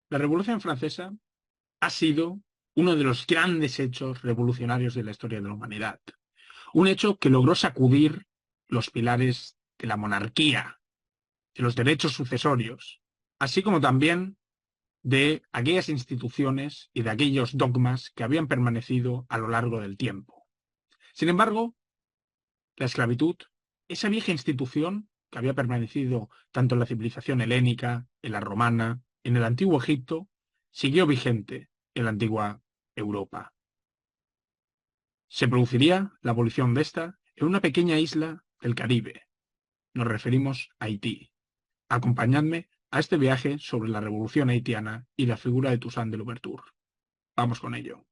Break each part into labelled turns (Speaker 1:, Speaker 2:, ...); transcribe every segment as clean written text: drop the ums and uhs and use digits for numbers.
Speaker 1: La Revolución Francesa ha sido uno de los grandes hechos revolucionarios de la historia de la humanidad. Un hecho que logró sacudir los pilares de la monarquía, de los derechos sucesorios, así como también de aquellas instituciones y de aquellos dogmas que habían permanecido a lo largo del tiempo. Sin embargo, la esclavitud, esa vieja institución que había permanecido tanto en la civilización helénica, en la romana, en el antiguo Egipto, siguió vigente en la antigua Europa. Se produciría la abolición de esta en una pequeña isla del Caribe. Nos referimos a Haití. Acompañadme a este viaje sobre la Revolución haitiana y la figura de Toussaint de Louverture. Vamos con ello.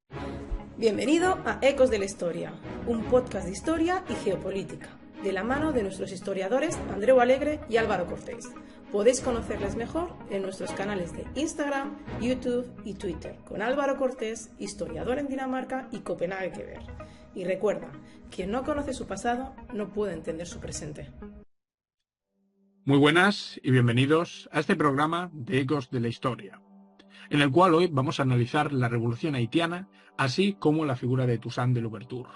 Speaker 2: Bienvenido a Ecos de la Historia, un podcast de historia y geopolítica, de la mano de nuestros historiadores Andreu Alegre y Álvaro Cortés. Podéis conocerles mejor en nuestros canales de Instagram, YouTube y Twitter, con Álvaro Cortés, historiador en Dinamarca y Copenhague que ver. Y recuerda, quien no conoce su pasado no puede entender su presente.
Speaker 1: Muy buenas y bienvenidos a este programa de Ecos de la Historia, en el cual hoy vamos a analizar la Revolución haitiana, así como la figura de Toussaint de Louverture,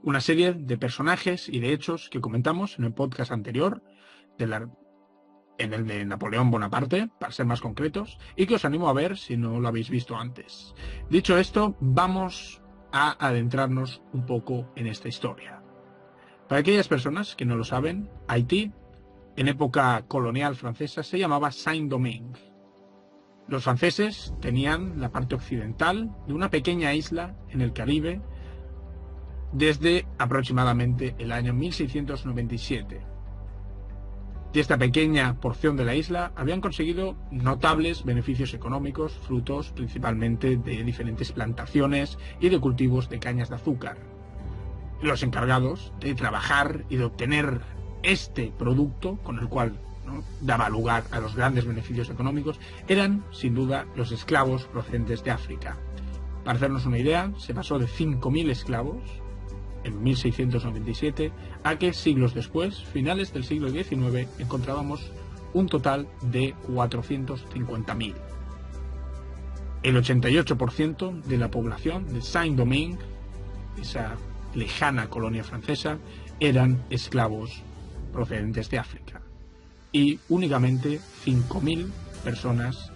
Speaker 1: una serie de personajes y de hechos que comentamos en el podcast anterior, en el de Napoleón Bonaparte, para ser más concretos, y que os animo a ver si no lo habéis visto antes. Dicho esto, vamos a adentrarnos un poco en esta historia. Para aquellas personas que no lo saben, Haití, en época colonial francesa, se llamaba Saint-Domingue. Los franceses tenían la parte occidental de una pequeña isla en el Caribe desde aproximadamente el año 1697. De esta pequeña porción de la isla habían conseguido notables beneficios económicos, frutos principalmente de diferentes plantaciones y de cultivos de cañas de azúcar. Los encargados de trabajar y de obtener este producto, con el cual daba lugar a los grandes beneficios económicos, eran, sin duda, los esclavos procedentes de África. Para hacernos una idea, se pasó de 5.000 esclavos en 1697 a que siglos después, finales del siglo XIX, encontrábamos un total de 450.000. El 88% de la población de Saint-Domingue, esa lejana colonia francesa, eran esclavos procedentes de África. Y únicamente 5.000 personas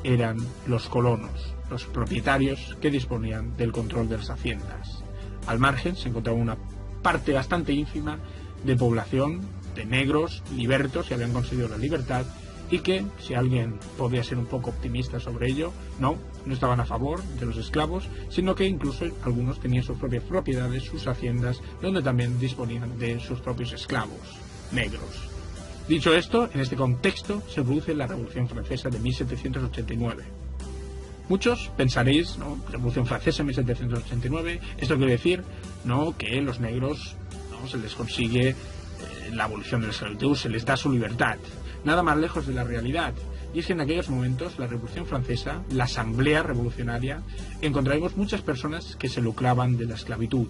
Speaker 1: eran los colonos, los propietarios que disponían del control de las haciendas. Al margen se encontraba una parte bastante ínfima de población de negros libertos que habían conseguido la libertad y que, si alguien podía ser un poco optimista sobre ello, no estaban a favor de los esclavos, sino que incluso algunos tenían sus propias propiedades, sus haciendas, donde también disponían de sus propios esclavos negros. Dicho esto, en este contexto se produce la Revolución Francesa de 1789. Muchos pensaréis, Revolución Francesa en 1789, esto quiere decir, que los negros se les consigue la abolición de la esclavitud, se les da su libertad. Nada más lejos de la realidad. Y es que en aquellos momentos la Revolución Francesa, la Asamblea Revolucionaria, encontraremos muchas personas que se lucraban de la esclavitud.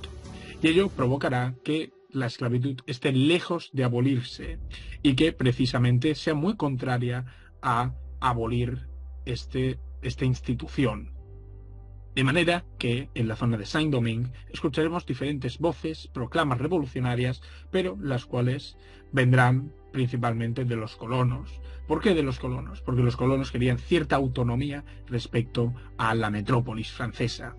Speaker 1: Y ello provocará que la esclavitud esté lejos de abolirse y que precisamente sea muy contraria a abolir esta institución. De manera que en la zona de Saint-Domingue escucharemos diferentes voces, proclamas revolucionarias, pero las cuales vendrán principalmente de los colonos. ¿Por qué de los colonos? Porque los colonos querían cierta autonomía respecto a la metrópolis francesa.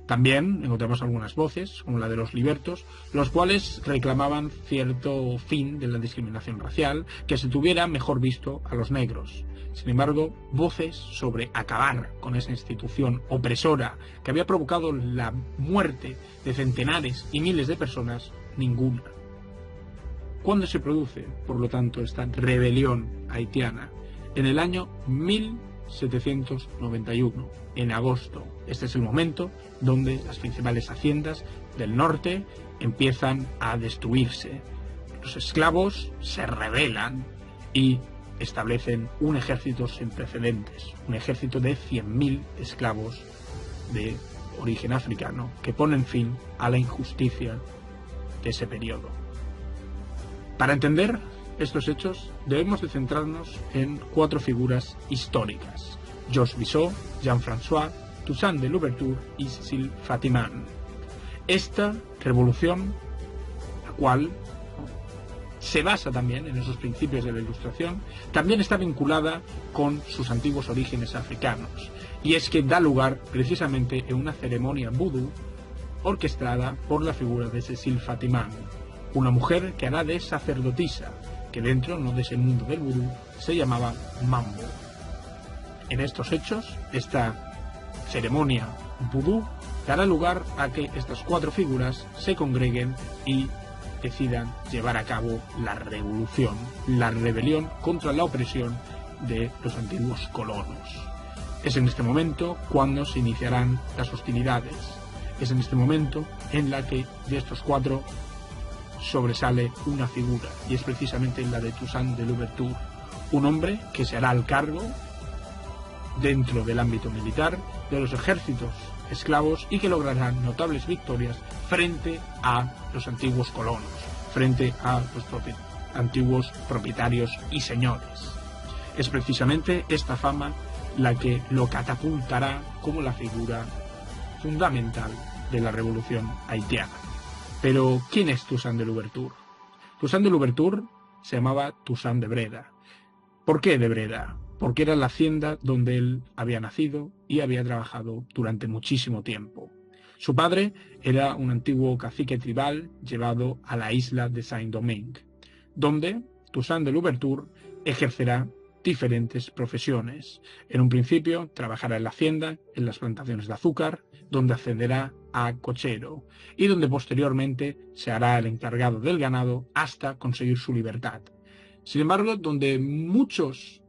Speaker 1: También encontramos algunas voces, como la de los libertos, los cuales reclamaban cierto fin de la discriminación racial, que se tuviera mejor visto a los negros. Sin embargo, voces sobre acabar con esa institución opresora que había provocado la muerte de centenares y miles de personas, ninguna. ¿Cuándo se produce, por lo tanto, esta rebelión haitiana? En el año 1791, en agosto. Este es el momento donde las principales haciendas del norte empiezan a destruirse. Los esclavos se rebelan y establecen un ejército sin precedentes, un ejército de 100.000 esclavos de origen africano que ponen fin a la injusticia de ese periodo. Para entender estos hechos debemos de centrarnos en 4 figuras históricas. Georges Bissot, Jean-François, Toussaint de Louverture y Cécile Fatiman. Esta revolución, la cual se basa también en esos principios de la Ilustración, también está vinculada con sus antiguos orígenes africanos, y es que da lugar precisamente en una ceremonia vudú orquestada por la figura de Cécile Fatiman, una mujer que hará de sacerdotisa, que dentro de ese mundo del vudú se llamaba Mambo. En estos hechos, esta ceremonia vudú dará lugar a que estas cuatro figuras se congreguen y decidan llevar a cabo la revolución, la rebelión contra la opresión de los antiguos colonos. Es en este momento cuando se iniciarán las hostilidades. Es en este momento en la que de estos cuatro sobresale una figura, y es precisamente la de Toussaint de Louverture, un hombre que se hará al cargo dentro del ámbito militar de los ejércitos esclavos y que logrará notables victorias frente a los antiguos colonos, frente a los antiguos propietarios y señores. Es precisamente esta fama la que lo catapultará como la figura fundamental de la revolución haitiana. Pero, ¿quién es Toussaint de Louverture? Toussaint de Louverture se llamaba Toussaint de Breda. ¿Por qué de Breda? Porque era la hacienda donde él había nacido y había trabajado durante muchísimo tiempo. Su padre era un antiguo cacique tribal llevado a la isla de Saint-Domingue, donde Toussaint de Louverture ejercerá diferentes profesiones. En un principio trabajará en la hacienda, en las plantaciones de azúcar, donde ascenderá a cochero y donde posteriormente se hará el encargado del ganado hasta conseguir su libertad. Sin embargo, donde muchos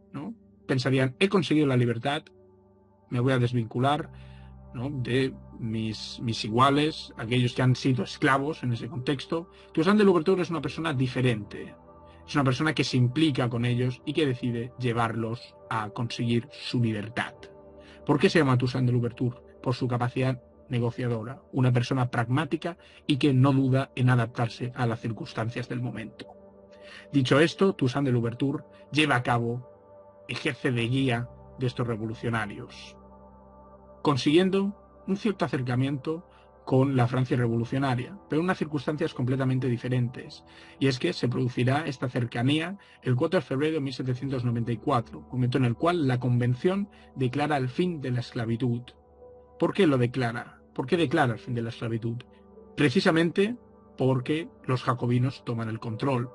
Speaker 1: pensarían, he conseguido la libertad, me voy a desvincular de mis iguales, aquellos que han sido esclavos en ese contexto, Toussaint de Louverture es una persona diferente. Es una persona que se implica con ellos y que decide llevarlos a conseguir su libertad. ¿Por qué se llama Toussaint de Louverture? Por su capacidad negociadora, una persona pragmática y que no duda en adaptarse a las circunstancias del momento. Dicho esto, Toussaint de Louverture ejerce de guía de estos revolucionarios, consiguiendo un cierto acercamiento con la Francia revolucionaria, pero en unas circunstancias completamente diferentes. Y es que se producirá esta cercanía el 4 de febrero de 1794, momento en el cual la Convención declara el fin de la esclavitud. ¿Por qué lo declara? ¿Por qué declara el fin de la esclavitud? Precisamente porque los jacobinos toman el control.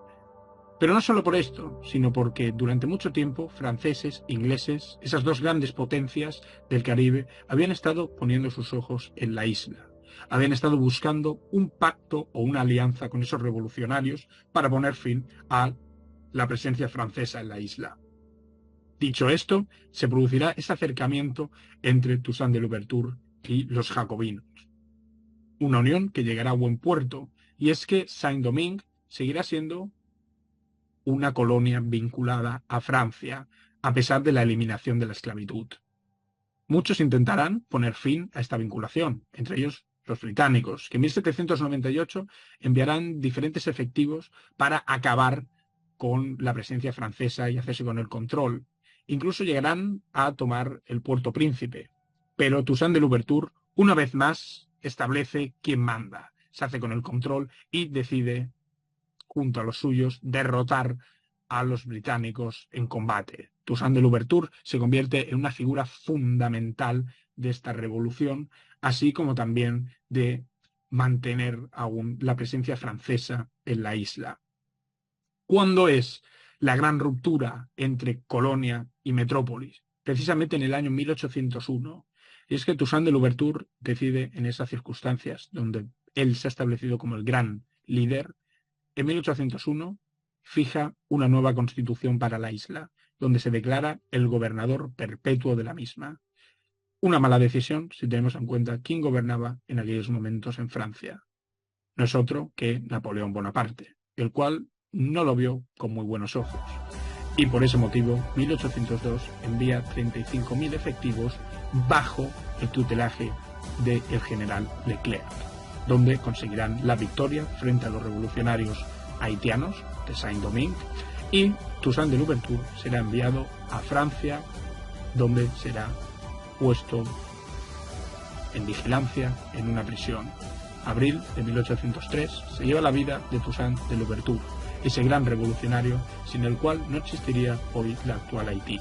Speaker 1: Pero no solo por esto, sino porque durante mucho tiempo franceses, ingleses, esas dos grandes potencias del Caribe, habían estado poniendo sus ojos en la isla. Habían estado buscando un pacto o una alianza con esos revolucionarios para poner fin a la presencia francesa en la isla. Dicho esto, se producirá ese acercamiento entre Toussaint de Louverture y los jacobinos. Una unión que llegará a buen puerto, y es que Saint-Domingue seguirá siendo una colonia vinculada a Francia, a pesar de la eliminación de la esclavitud. Muchos intentarán poner fin a esta vinculación, entre ellos los británicos, que en 1798 enviarán diferentes efectivos para acabar con la presencia francesa y hacerse con el control. Incluso llegarán a tomar el Puerto Príncipe. Pero Toussaint de Louverture, una vez más, establece quién manda, se hace con el control y decide, junto a los suyos, derrotar a los británicos en combate. Toussaint de Louverture se convierte en una figura fundamental de esta revolución, así como también de mantener aún la presencia francesa en la isla. ¿Cuándo es la gran ruptura entre colonia y metrópolis? Precisamente en el año 1801. Y es que Toussaint de Louverture decide, en esas circunstancias donde él se ha establecido como el gran líder, en 1801 fija una nueva constitución para la isla, donde se declara el gobernador perpetuo de la misma. Una mala decisión si tenemos en cuenta quién gobernaba en aquellos momentos en Francia. No es otro que Napoleón Bonaparte, el cual no lo vio con muy buenos ojos. Y por ese motivo, 1802 envía 35.000 efectivos bajo el tutelaje del general Leclerc, donde conseguirán la victoria frente a los revolucionarios haitianos de Saint-Domingue, y Toussaint de Louverture será enviado a Francia donde será puesto en vigilancia en una prisión. Abril de 1803 se lleva la vida de Toussaint de Louverture, ese gran revolucionario sin el cual no existiría hoy la actual Haití.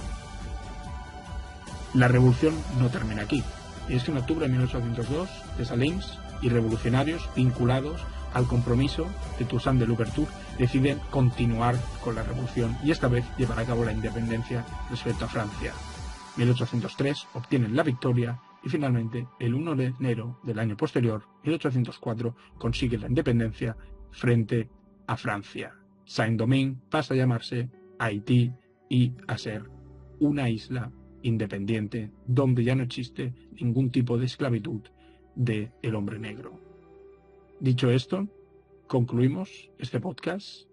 Speaker 1: La revolución no termina aquí, y es que en octubre de 1802 Dessalines y revolucionarios vinculados al compromiso de Toussaint de Louverture deciden continuar con la revolución y esta vez llevar a cabo la independencia respecto a Francia. 1803 obtienen la victoria y finalmente el 1 de enero del año posterior, 1804, consigue la independencia frente a Francia. Saint-Domingue pasa a llamarse Haití y a ser una isla independiente donde ya no existe ningún tipo de esclavitud del hombre negro. Dicho esto, concluimos este podcast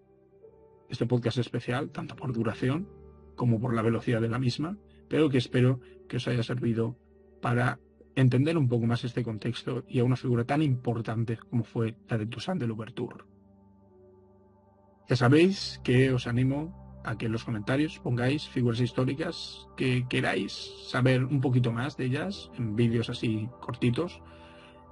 Speaker 1: especial, tanto por duración como por la velocidad de la misma, pero que espero que os haya servido para entender un poco más este contexto y a una figura tan importante como fue la de Toussaint de Louverture. Ya sabéis que os animo a que en los comentarios pongáis figuras históricas que queráis saber un poquito más de ellas, en vídeos así cortitos,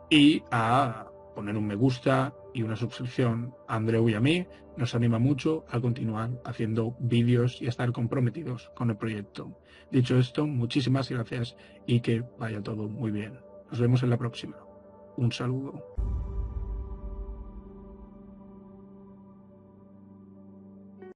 Speaker 1: y a poner un me gusta y una suscripción. A Andreu y a mí nos anima mucho a continuar haciendo vídeos y a estar comprometidos con el proyecto. Dicho esto, muchísimas gracias y que vaya todo muy bien. Nos vemos en la próxima. Un saludo.